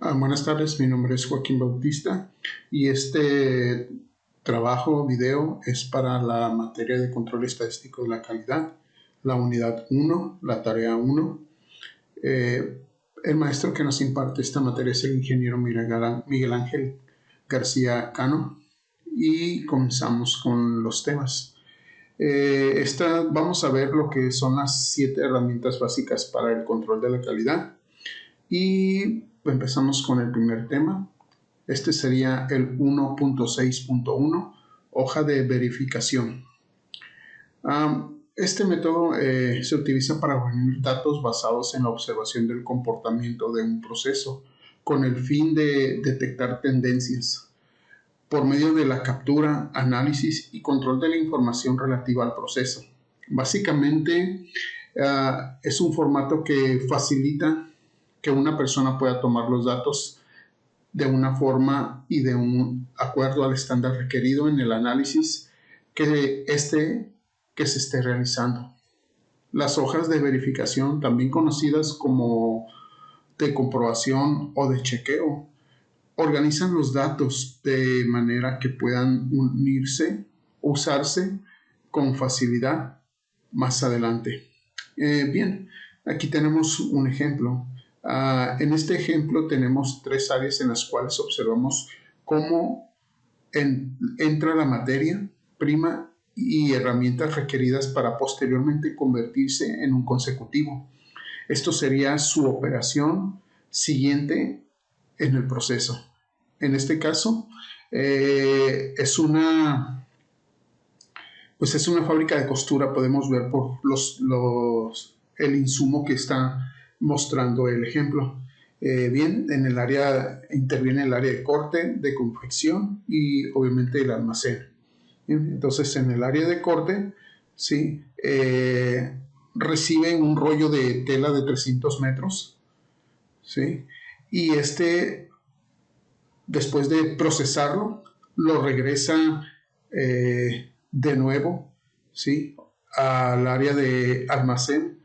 Buenas tardes, mi nombre es Joaquín Bautista y este trabajo video es para la materia de control estadístico de la calidad, la unidad 1, la tarea 1. El maestro que nos imparte esta materia es el ingeniero Miguel Ángel García Cano y comenzamos con los temas. Vamos a ver lo que son las 7 herramientas básicas para el control de la calidad. Y empezamos con el primer tema. Este sería el 1.6.1, hoja de verificación. Este método se utiliza para reunir datos basados en la observación del comportamiento de un proceso con el fin de detectar tendencias por medio de la captura, análisis y control de la información relativa al proceso. Básicamente es un formato que facilita que una persona pueda tomar los datos de una forma y de un acuerdo al estándar requerido en el análisis que se esté realizando. Las hojas de verificación, también conocidas como de comprobación o de chequeo, organizan los datos de manera que puedan usarse con facilidad más adelante. Bien, aquí tenemos un ejemplo. En este ejemplo tenemos 3 áreas en las cuales observamos cómo entra la materia prima y herramientas requeridas para posteriormente convertirse en un consecutivo. Esto sería su operación siguiente en el proceso. En este caso es una fábrica de costura. Podemos ver por el insumo que está mostrando el ejemplo. Bien, interviene el área de corte, de confección y obviamente el almacén. Bien, entonces en el área de corte, ¿sí? Recibe un rollo de tela de 300 metros, ¿sí? Y después de procesarlo, lo regresa de nuevo, ¿sí? Al área de almacén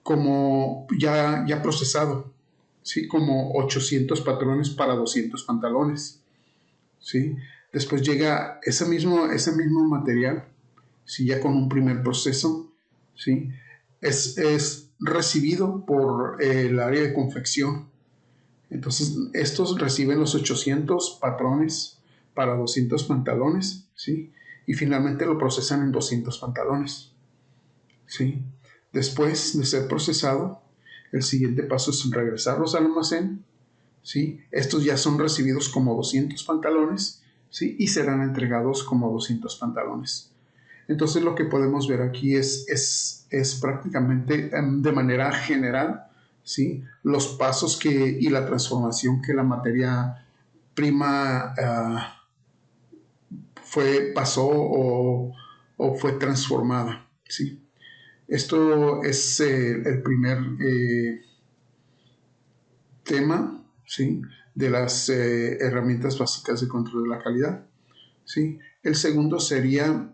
como ya procesado, ¿sí? Como 800 patrones para 200 pantalones, ¿sí? Después llega ese mismo material, ¿sí? Ya con un primer proceso, ¿sí? Es recibido por el área de confección. Entonces estos reciben los 800 patrones para 200 pantalones, ¿sí? Y finalmente lo procesan en 200 pantalones, ¿sí? Después de ser procesado, el siguiente paso es regresarlos al almacén, ¿sí? Estos ya son recibidos como 200 pantalones, ¿sí? Y serán entregados como 200 pantalones. Entonces lo que podemos ver aquí es prácticamente de manera general, ¿sí? Los pasos y la transformación que la materia prima pasó o fue transformada, ¿sí? Esto es el primer tema, ¿sí? De las herramientas básicas de control de la calidad, ¿sí? El segundo sería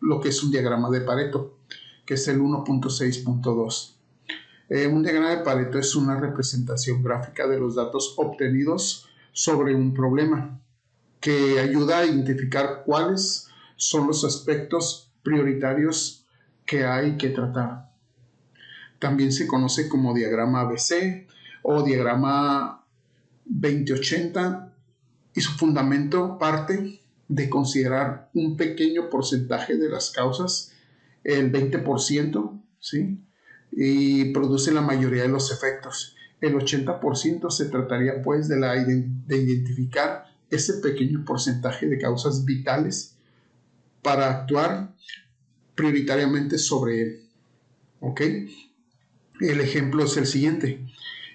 lo que es un diagrama de Pareto, que es el 1.6.2. Un diagrama de Pareto es una representación gráfica de los datos obtenidos sobre un problema que ayuda a identificar cuáles son los aspectos prioritarios que hay que tratar. También se conoce como diagrama ABC o diagrama 2080 y su fundamento parte de considerar un pequeño porcentaje de las causas, el 20%, ¿sí? Y produce la mayoría de los efectos. El 80% se trataría pues de identificar ese pequeño porcentaje de causas vitales para actuar prioritariamente sobre él, ¿ok? El ejemplo es el siguiente.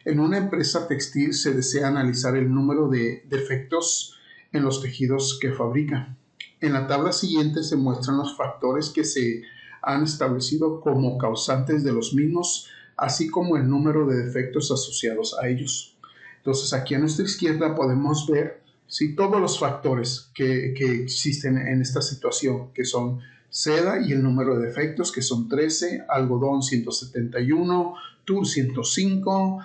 En una empresa textil se desea analizar el número de defectos en los tejidos que fabrica. En la tabla siguiente se muestran los factores que se han establecido como causantes de los mismos, así como el número de defectos asociados a ellos. Entonces aquí a nuestra izquierda podemos ver, ¿sí?, todos los factores que existen en esta situación, que son seda y el número de defectos, que son 13, algodón 171, TUR 105,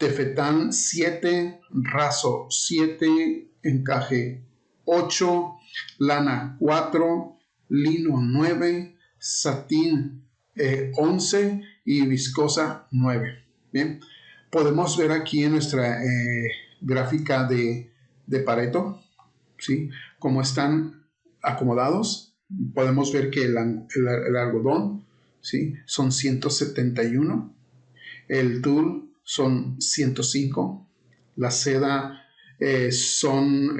tefetán 7, raso 7, encaje 8, lana 4, lino 9, satín 11 y viscosa 9. Bien, podemos ver aquí en nuestra gráfica de Pareto, ¿sí?, cómo están acomodados. Podemos ver que el algodón, ¿sí?, son 171, el tul son 105, la seda son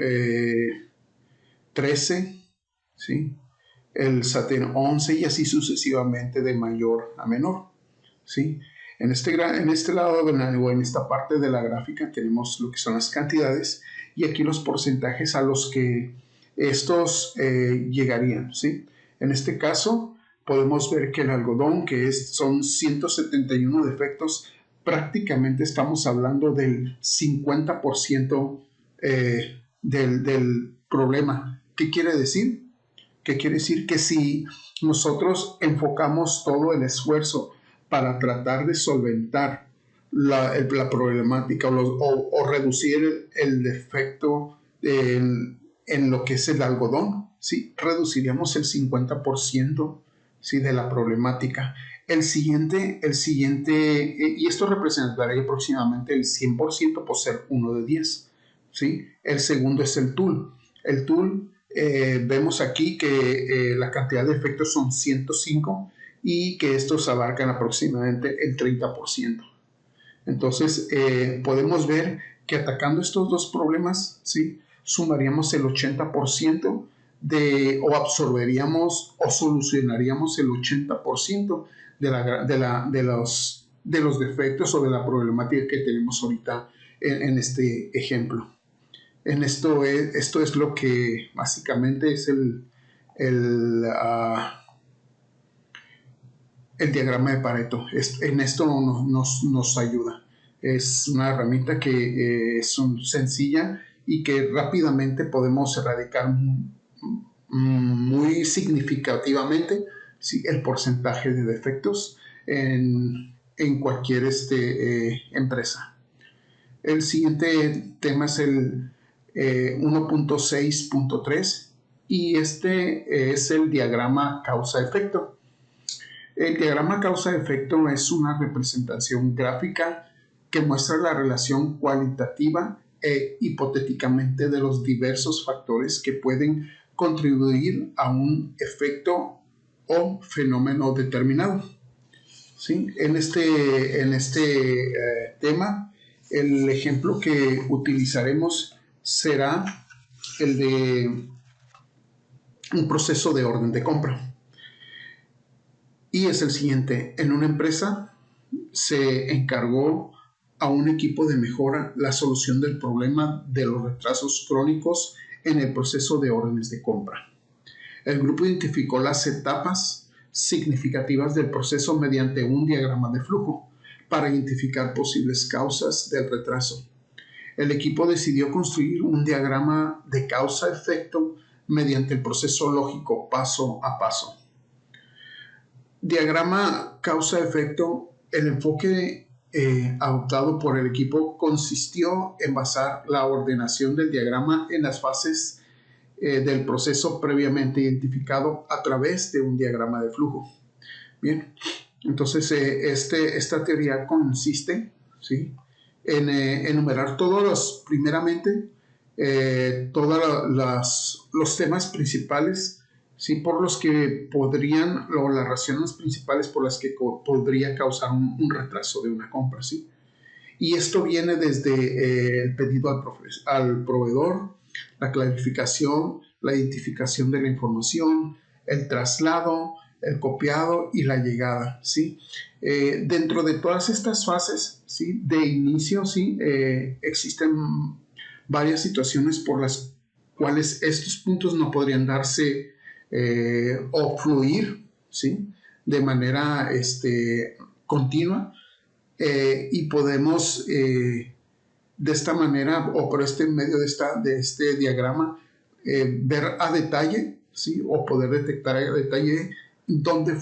13, ¿sí?, el satén 11 y así sucesivamente de mayor a menor, ¿sí? En este lado o en esta parte de la gráfica tenemos lo que son las cantidades y aquí los porcentajes a los que estos llegarían, ¿sí? En este caso podemos ver que el algodón, son 171 defectos, prácticamente estamos hablando del 50% del problema. ¿Qué quiere decir? ¿Qué quiere decir? Que si nosotros enfocamos todo el esfuerzo para tratar de solventar la problemática o reducir el defecto en lo que es el algodón, ¿sí?, reduciríamos el 50%, ¿sí?, de la problemática. El siguiente, y esto representaría aproximadamente el 100% por ser 1 de 10, ¿sí? El segundo es el tul. El tul, vemos aquí que la cantidad de efectos son 105 y que estos abarcan aproximadamente el 30%. Entonces, podemos ver que atacando estos dos problemas, ¿sí?, sumaríamos el 80% o absorberíamos o solucionaríamos el 80% de los defectos o de la problemática que tenemos ahorita en este ejemplo. Esto es lo que básicamente es el diagrama de Pareto. En esto nos ayuda. Es una herramienta que es sencilla y que rápidamente podemos erradicar muy significativamente, ¿sí?, el porcentaje de defectos en cualquier empresa. El siguiente tema es el 1.6.3 y este es el diagrama causa-efecto. El diagrama causa-efecto es una representación gráfica que muestra la relación cualitativa e hipotéticamente de los diversos factores que pueden contribuir a un efecto o fenómeno determinado, ¿sí? En este tema, el ejemplo que utilizaremos será el de un proceso de orden de compra. Y es el siguiente: en una empresa se encargó a un equipo de mejora la solución del problema de los retrasos crónicos en el proceso de órdenes de compra. El grupo identificó las etapas significativas del proceso mediante un diagrama de flujo para identificar posibles causas del retraso. El equipo decidió construir un diagrama de causa-efecto mediante el proceso lógico paso a paso. Diagrama causa-efecto. El enfoque adoptado por el equipo consistió en basar la ordenación del diagrama en las fases del proceso previamente identificado a través de un diagrama de flujo. Bien, entonces esta teoría consiste, ¿sí?, en enumerar primeramente todos los temas principales, ¿sí?, por los que o las razones principales por las que podría causar un retraso de una compra, ¿sí? Y esto viene desde el pedido al proveedor, la clarificación, la identificación de la información, el traslado, el copiado y la llegada, ¿sí? Dentro de todas estas fases, ¿sí?, de inicio, ¿sí?, existen varias situaciones por las cuales estos puntos no podrían darse o fluir, ¿sí?, de manera continua, y podemos de esta manera o por este medio de este diagrama ver a detalle, ¿sí?, o poder detectar a detalle donde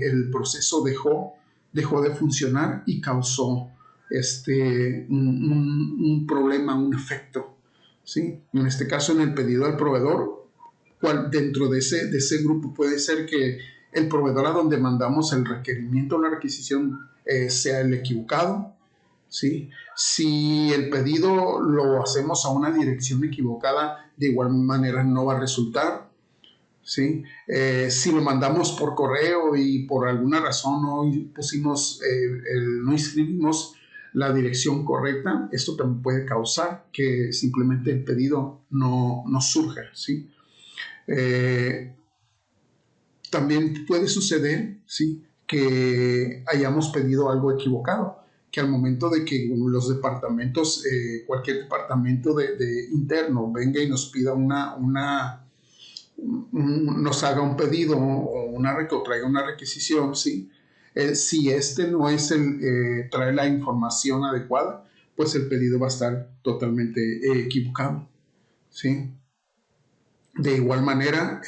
el proceso dejó de funcionar y causó un problema, un efecto, ¿sí? En este caso, en el pedido al proveedor, dentro de ese grupo puede ser que el proveedor a donde mandamos el requerimiento o la requisición sea el equivocado, ¿sí? Si el pedido lo hacemos a una dirección equivocada, de igual manera no va a resultar, ¿sí? Si lo mandamos por correo y por alguna razón no inscribimos la dirección correcta, esto también puede causar que simplemente el pedido no surja, ¿sí? Eh, También puede suceder, ¿sí?, que hayamos pedido algo equivocado, que al momento de que los departamentos, cualquier departamento de interno venga y nos pida nos haga un pedido o traiga una requisición, ¿sí? Si este no es trae la información adecuada, pues el pedido va a estar totalmente equivocado, ¿sí? De igual manera,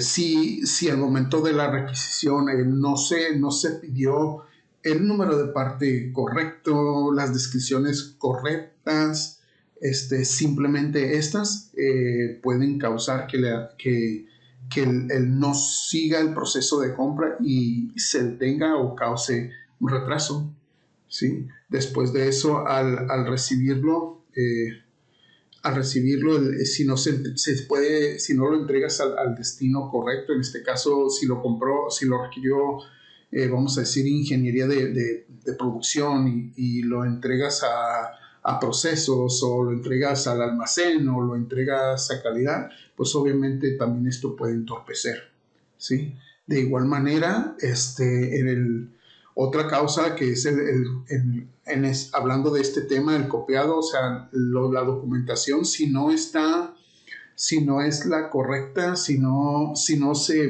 si al momento de la requisición no se pidió el número de parte correcto, las descripciones correctas, simplemente estas pueden causar que el no siga el proceso de compra y se detenga o cause un retraso, ¿sí? Después de eso, al recibirlo, si no si no lo entregas al destino correcto, en este caso, si lo requirió, vamos a decir, ingeniería de producción y lo entregas a procesos o lo entregas al almacén o lo entregas a calidad, pues obviamente también esto puede entorpecer, ¿sí? De igual manera, otra causa que es hablando de este tema, el copiado, o sea, la documentación, si no es la correcta,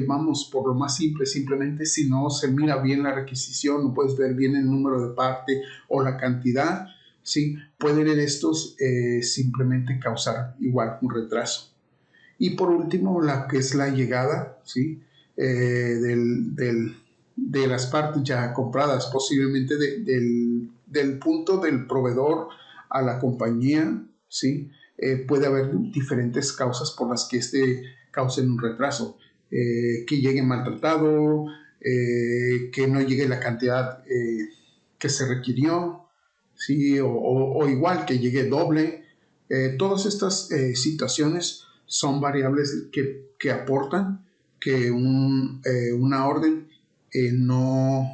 vamos por lo más simple, simplemente si no se mira bien la requisición, no puedes ver bien el número de parte o la cantidad, ¿sí? Pueden estos simplemente causar igual un retraso. Y por último, la que es la llegada, ¿sí? De las partes ya compradas, posiblemente del punto del proveedor a la compañía, ¿sí? Puede haber diferentes causas por las que causen un retraso. Que llegue maltratado, que no llegue la cantidad que se requirió, ¿sí? O igual que llegue doble. Todas estas situaciones son variables que aportan que una orden no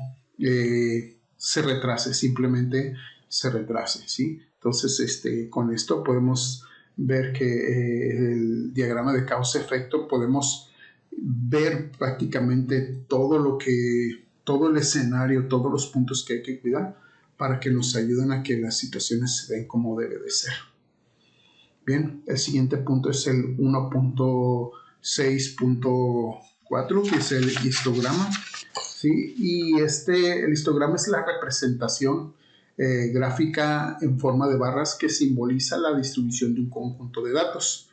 se retrase, simplemente se retrase, ¿sí? Entonces, con esto podemos ver que el diagrama de causa-efecto podemos ver prácticamente todo el escenario, todos los puntos que hay que cuidar para que nos ayuden a que las situaciones se den como debe de ser. Bien, el siguiente punto es el 1.6.4, que es el histograma, ¿sí? Y el histograma es la representación gráfica en forma de barras que simboliza la distribución de un conjunto de datos.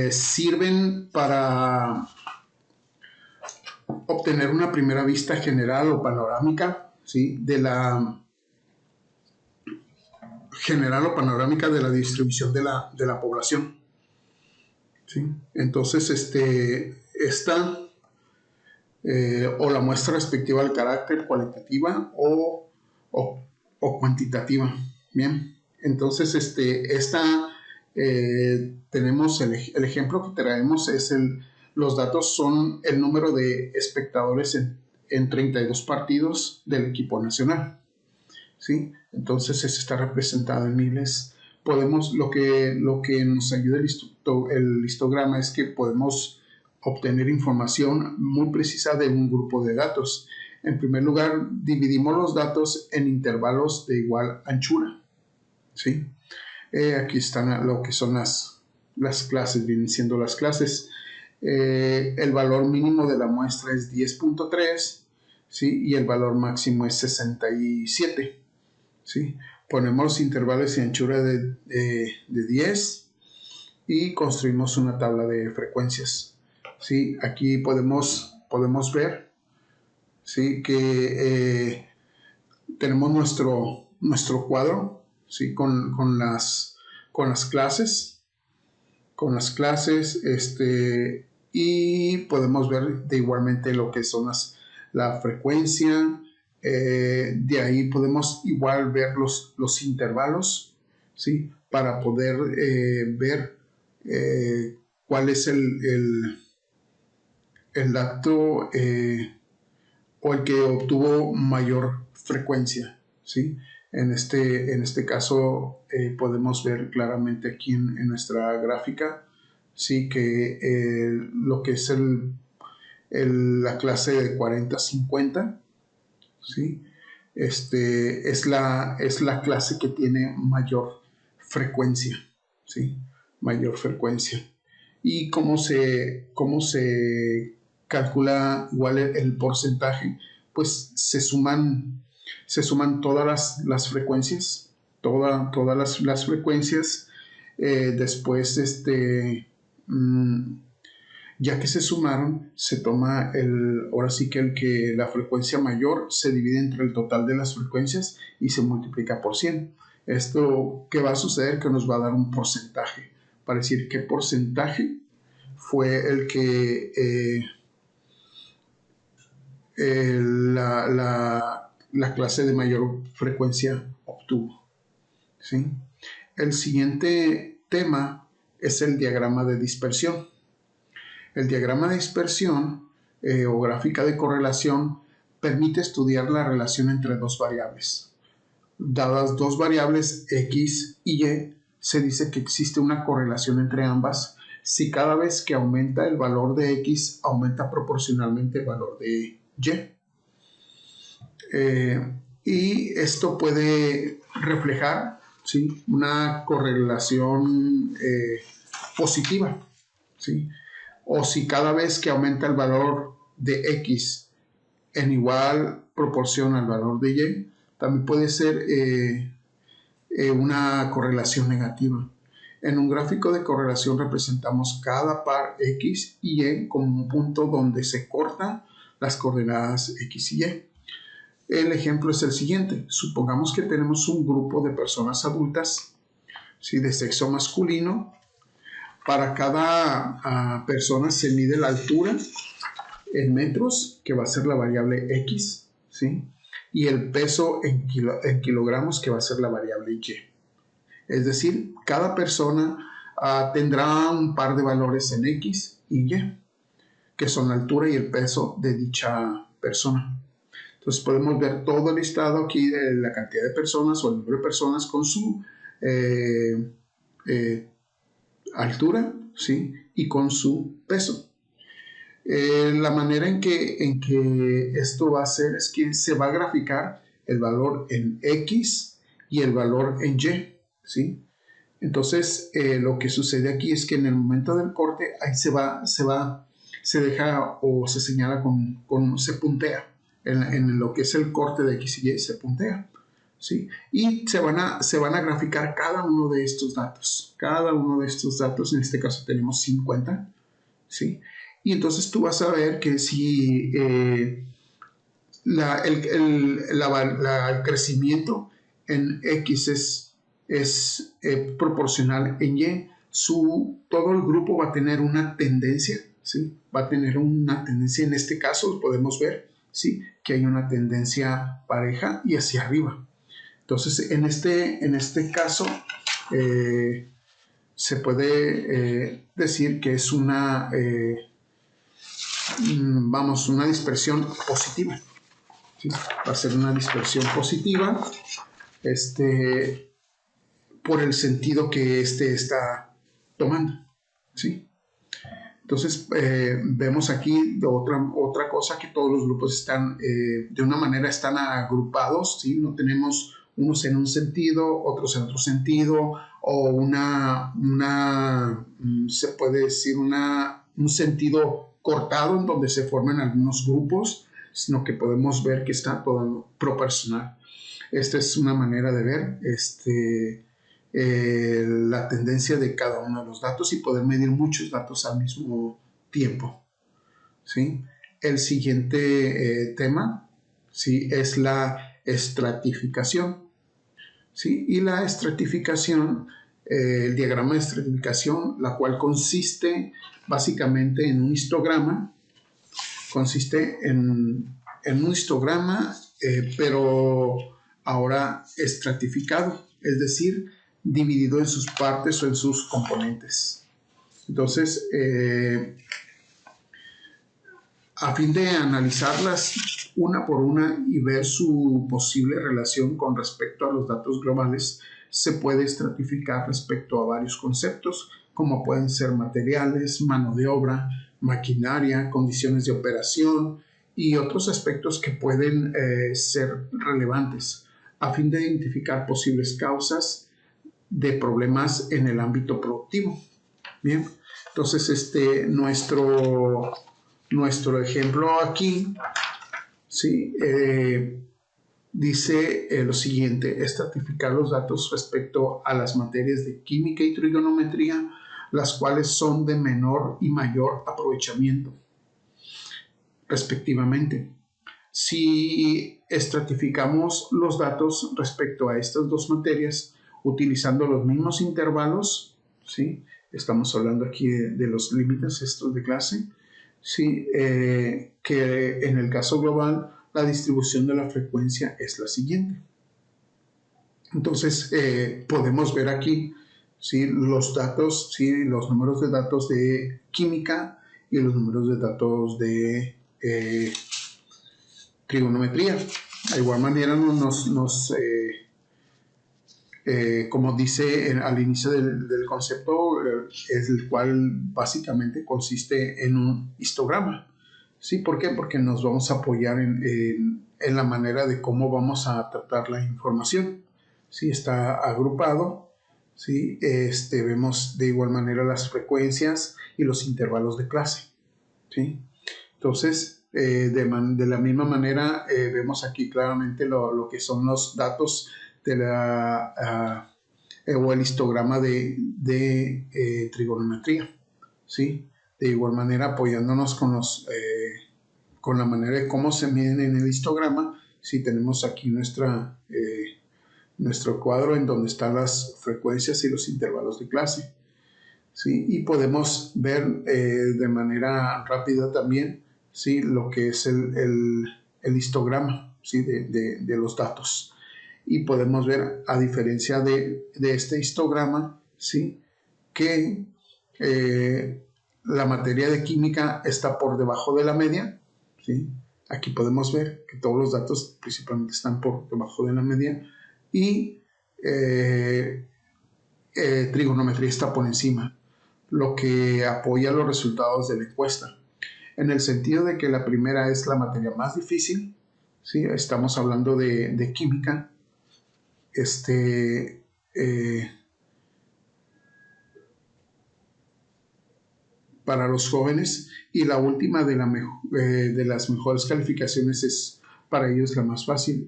Sirven para obtener una primera vista general o panorámica, ¿sí?, de la distribución de la población, ¿sí? Entonces, esta o la muestra respectiva al carácter cualitativa o cuantitativa. Bien, entonces, tenemos el ejemplo que traemos es los datos son el número de espectadores en 32 partidos del equipo nacional, ¿sí? Entonces, está representado en miles. Lo que nos ayuda el histograma es que podemos obtener información muy precisa de un grupo de datos. En primer lugar, dividimos los datos en intervalos de igual anchura, ¿sí? Aquí están lo que son las clases, vienen siendo las clases. El valor mínimo de la muestra es 10.3, ¿sí? Y el valor máximo es 67. ¿Sí? Ponemos intervalos y anchura de 10 y construimos una tabla de frecuencias, ¿sí? Aquí podemos ver, ¿sí?, que tenemos nuestro cuadro, ¿sí? Con las clases, y podemos ver de igualmente lo que son la frecuencia. De ahí podemos igual ver los intervalos, ¿sí? Para poder ver cuál es el dato o el que obtuvo mayor frecuencia, ¿sí? En este caso podemos ver claramente aquí en nuestra gráfica, ¿sí? Que lo que es la clase de 40-50, ¿sí? Es la clase que tiene mayor frecuencia, ¿sí? Mayor frecuencia. ¿Y cómo se calcula igual el porcentaje? Pues se suman todas las frecuencias, todas las frecuencias. Después, ya que se sumaron, se toma ahora sí que la frecuencia mayor se divide entre el total de las frecuencias y se multiplica por 100. Esto, ¿qué va a suceder? Que nos va a dar un porcentaje para decir qué porcentaje fue el que la clase de mayor frecuencia obtuvo, ¿sí? El siguiente tema es el diagrama de dispersión. El diagrama de dispersión o gráfica de correlación permite estudiar la relación entre dos variables. Dadas dos variables X y Y, se dice que existe una correlación entre ambas si cada vez que aumenta el valor de X, aumenta proporcionalmente el valor de Y. Y esto puede reflejar, ¿sí? Una correlación positiva, ¿sí? O si cada vez que aumenta el valor de X en igual proporción al valor de Y, también puede ser una correlación negativa. En un gráfico de correlación representamos cada par X y Y como un punto donde se cortan las coordenadas X y Y. El ejemplo es el siguiente. Supongamos que tenemos un grupo de personas adultas, ¿sí? De sexo masculino. Para cada persona se mide la altura en metros, que va a ser la variable X, ¿sí? Y el peso en kilogramos, que va a ser la variable Y. Es decir, cada persona tendrá un par de valores en X y Y, que son la altura y el peso de dicha persona. Entonces podemos ver todo el listado aquí de la cantidad de personas o el número de personas con su altura, ¿sí? Y con su peso. La manera en que esto va a ser es que se va a graficar el valor en X y el valor en Y, ¿sí? Entonces, lo que sucede aquí es que en el momento del corte, ahí se deja o se señala se puntea. En lo que es el corte de X y Y se puntea, ¿sí? Y se van a graficar cada uno de estos datos. Cada uno de estos datos, en este caso tenemos 50, ¿sí? Y entonces tú vas a ver que si el crecimiento en X es proporcional en Y, todo el grupo va a tener una tendencia, ¿sí? Va a tener una tendencia, en este caso podemos ver, ¿sí? Que hay una tendencia pareja y hacia arriba. Entonces, en este caso, se puede decir que es una dispersión positiva, ¿sí? Va a ser una dispersión positiva por el sentido que está tomando, ¿sí? Entonces vemos aquí otra cosa, que todos los grupos están de una manera están agrupados, ¿sí? No tenemos unos en un sentido, otros en otro sentido, o se puede decir un sentido cortado en donde se forman algunos grupos, sino que podemos ver que está todo proporcional. Esta es una manera de ver la tendencia de cada uno de los datos y poder medir muchos datos al mismo tiempo, ¿sí? El siguiente tema, ¿sí? Es estratificación. ¿Sí? Y la estratificación, el diagrama de estratificación, la cual consiste básicamente en un histograma, pero ahora estratificado, es decir, dividido en sus partes o en sus componentes. Entonces, a fin de analizarlas una por una y ver su posible relación con respecto a los datos globales, se puede estratificar respecto a varios conceptos, como pueden ser materiales, mano de obra, maquinaria, condiciones de operación y otros aspectos que pueden ser relevantes, a fin de identificar posibles causas de problemas en el ámbito productivo. Bien, entonces nuestro ejemplo aquí, ¿sí? Dice lo siguiente: estratificar los datos respecto a las materias de química y trigonometría, las cuales son de menor y mayor aprovechamiento, respectivamente. Si estratificamos los datos respecto a estas dos materias utilizando los mismos intervalos, ¿sí? Estamos hablando aquí de los límites estos de clase, ¿sí? Que en el caso global la distribución de la frecuencia es la siguiente. Entonces podemos ver aquí, ¿sí? Los datos, ¿sí? Los números de datos de química y los números de datos de trigonometría. De igual manera como dice al inicio del concepto, es el cual básicamente consiste en un histograma. ¿Sí? ¿Por qué? Porque nos vamos a apoyar en la manera de cómo vamos a tratar la información. ¿Sí? Está agrupado. ¿Sí? Vemos de igual manera las frecuencias y los intervalos de clase. ¿Sí? Entonces, de la misma manera, vemos aquí claramente lo que son los datos de o el histograma de trigonometría, ¿sí? De igual manera, apoyándonos con la manera de cómo se miden en el histograma, ¿sí? Tenemos aquí nuestro cuadro en donde están las frecuencias y los intervalos de clase, ¿sí? Y podemos ver de manera rápida también, ¿sí? Lo que es el histograma, ¿sí? de los datos. Y podemos ver, a diferencia de este histograma, ¿sí? Que la materia de química está por debajo de la media, ¿sí? Aquí podemos ver que todos los datos principalmente están por debajo de la media y trigonometría está por encima, lo que apoya los resultados de la encuesta, en el sentido de que la primera es la materia más difícil, ¿sí? Estamos hablando de química, para los jóvenes, y la última de las mejores calificaciones es para ellos la más fácil.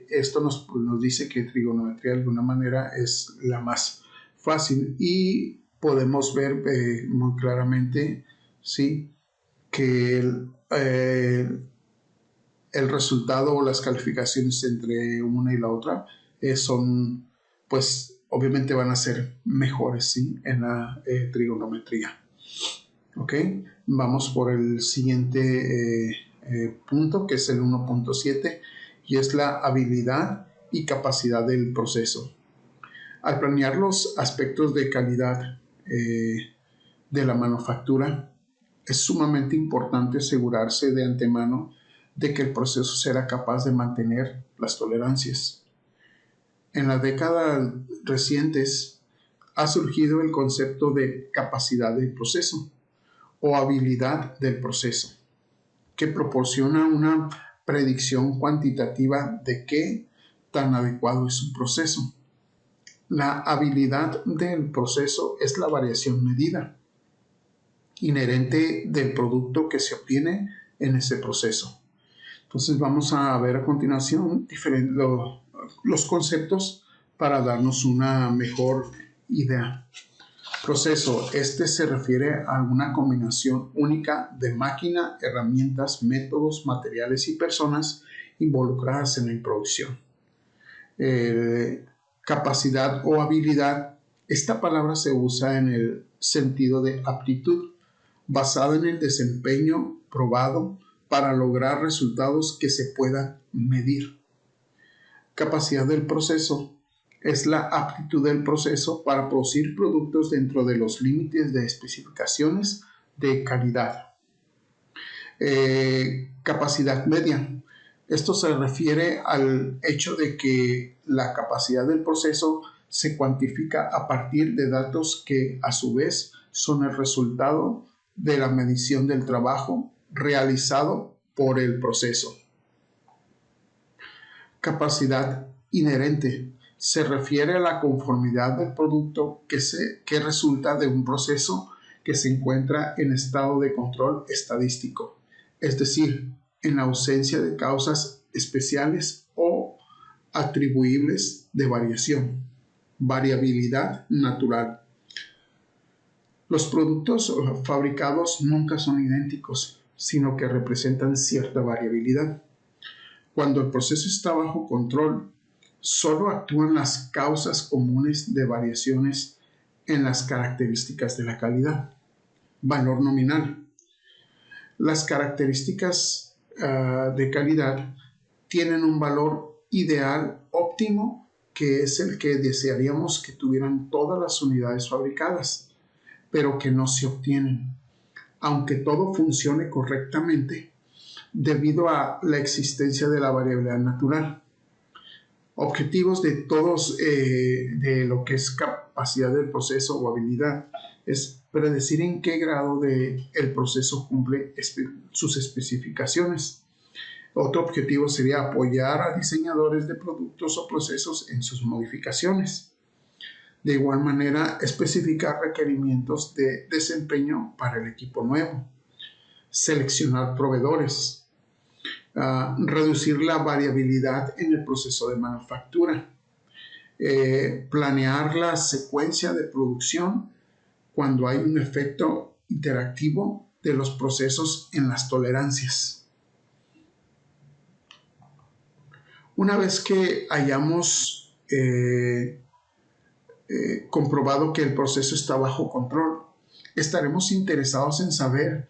Esto nos dice que trigonometría de alguna manera es la más fácil y podemos ver muy claramente, ¿sí? Que el resultado o las calificaciones entre una y la otra son, pues, obviamente van a ser mejores, ¿sí? En la trigonometría. ¿Ok? Vamos por el siguiente punto, que es el 1.7, y es la habilidad y capacidad del proceso. Al planear los aspectos de calidad de la manufactura, es sumamente importante asegurarse de antemano de que el proceso será capaz de mantener las tolerancias. En las décadas recientes ha surgido el concepto de capacidad del proceso o habilidad del proceso, que proporciona una predicción cuantitativa de qué tan adecuado es un proceso. La habilidad del proceso es la variación medida inherente del producto que se obtiene en ese proceso. Entonces vamos a ver a continuación los conceptos para darnos una mejor idea. Proceso. Se refiere a una combinación única de máquina, herramientas, métodos, materiales y personas involucradas en la producción. Capacidad o habilidad, esta palabra se usa en el sentido de aptitud, basada en el desempeño probado para lograr resultados que se puedan medir. Capacidad del proceso es la aptitud del proceso para producir productos dentro de los límites de especificaciones de calidad. Capacidad media. Esto se refiere al hecho de que la capacidad del proceso se cuantifica a partir de datos que a su vez son el resultado de la medición del trabajo realizado por el proceso. Capacidad inherente se refiere a la conformidad del producto que resulta de un proceso que se encuentra en estado de control estadístico, es decir, en ausencia de causas especiales o atribuibles de variabilidad natural. Los productos fabricados nunca son idénticos, sino que representan cierta variabilidad. Cuando el proceso está bajo control, solo actúan las causas comunes de variaciones en las características de la calidad. Valor nominal. Las características de calidad tienen un valor ideal óptimo, que es el que desearíamos que tuvieran todas las unidades fabricadas, pero que no se obtienen, aunque todo funcione correctamente, debido a la existencia de la variabilidad natural. Objetivos de todos de lo que es capacidad del proceso o habilidad es predecir en qué grado el proceso cumple sus especificaciones. Otro objetivo sería apoyar a diseñadores de productos o procesos en sus modificaciones. De igual manera, especificar requerimientos de desempeño para el equipo nuevo. Seleccionar proveedores. Reducir la variabilidad en el proceso de manufactura. Planear la secuencia de producción cuando hay un efecto interactivo de los procesos en las tolerancias. Una vez que hayamos comprobado que el proceso está bajo control, estaremos interesados en saber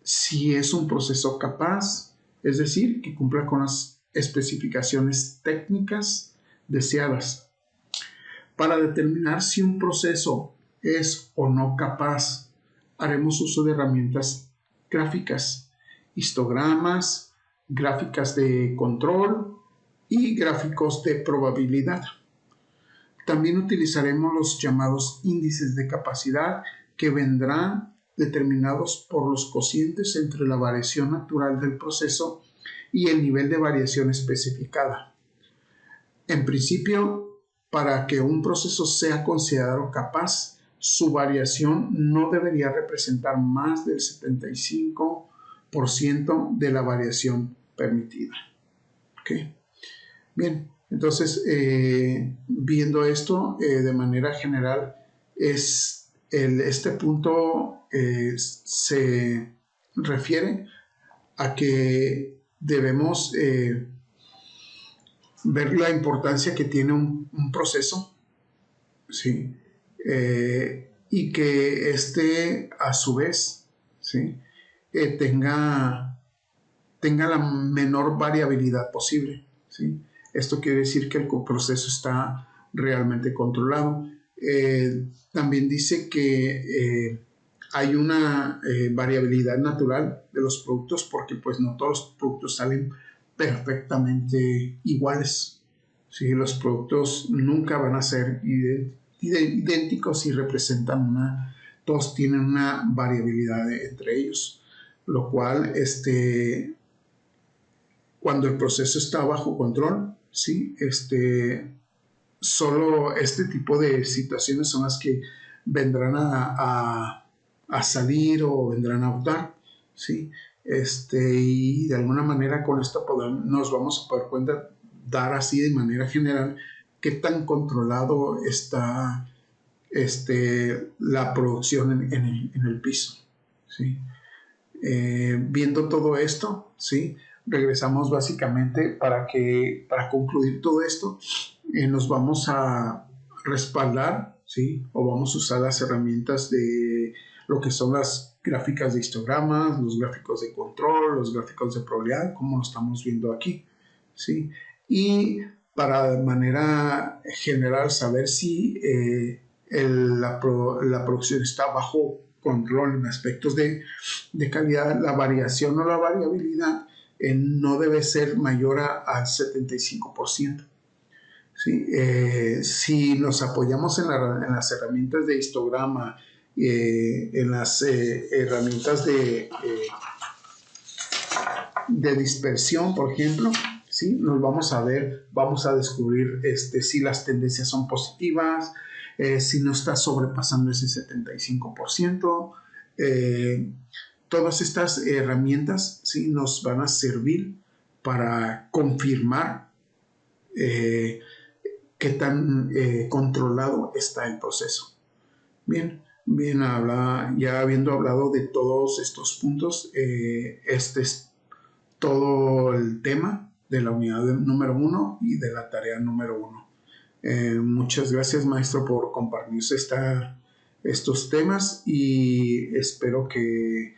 si es un proceso capaz, es decir, que cumpla con las especificaciones técnicas deseadas. Para determinar si un proceso es o no capaz, haremos uso de herramientas gráficas, histogramas, gráficas de control y gráficos de probabilidad. También utilizaremos los llamados índices de capacidad, que vendrán determinados por los cocientes entre la variación natural del proceso y el nivel de variación especificada. En principio, para que un proceso sea considerado capaz, su variación no debería representar más del 75% de la variación permitida. ¿Okay? Bien, entonces, viendo esto de manera general, este punto se refiere a que debemos ver la importancia que tiene un proceso, ¿sí? Y que a su vez, ¿sí? tenga la menor variabilidad posible, ¿sí? Esto quiere decir que el proceso está realmente controlado. También dice que hay una variabilidad natural de los productos, porque pues no todos los productos salen perfectamente iguales. ¿Sí? Los productos nunca van a ser idénticos y todos tienen una variabilidad entre ellos, lo cual cuando el proceso está bajo control, ¿sí? Solo este tipo de situaciones son las que vendrán a salir o vendrán a optar, ¿sí? Y de alguna manera con esto nos vamos a poder dar así de manera general qué tan controlado está la producción en el piso, ¿sí? Viendo todo esto, ¿sí? regresamos básicamente para concluir todo esto, nos vamos a respaldar, ¿sí? O vamos a usar las herramientas de lo que son las gráficas de histogramas, los gráficos de control, los gráficos de probabilidad, como lo estamos viendo aquí, ¿sí? Y para de manera general saber si la producción está bajo control en aspectos de calidad, la variación o la variabilidad no debe ser mayor al 75%. ¿Sí? Si nos apoyamos en las herramientas de histograma, en las herramientas de dispersión, por ejemplo, ¿sí? Nos vamos a ver, vamos a descubrir si las tendencias son positivas, si no está sobrepasando ese 75%. Todas estas herramientas, ¿sí? Nos van a servir para confirmar qué tan controlado está el proceso. Bien, ya habiendo hablado de todos estos puntos, este es todo el tema de la unidad número 1 y de la tarea número 1. Muchas gracias, maestro, por compartirse estos temas y espero que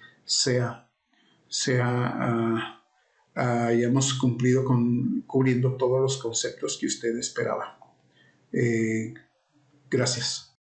hayamos cumplido cubriendo todos los conceptos que usted esperaba. Gracias.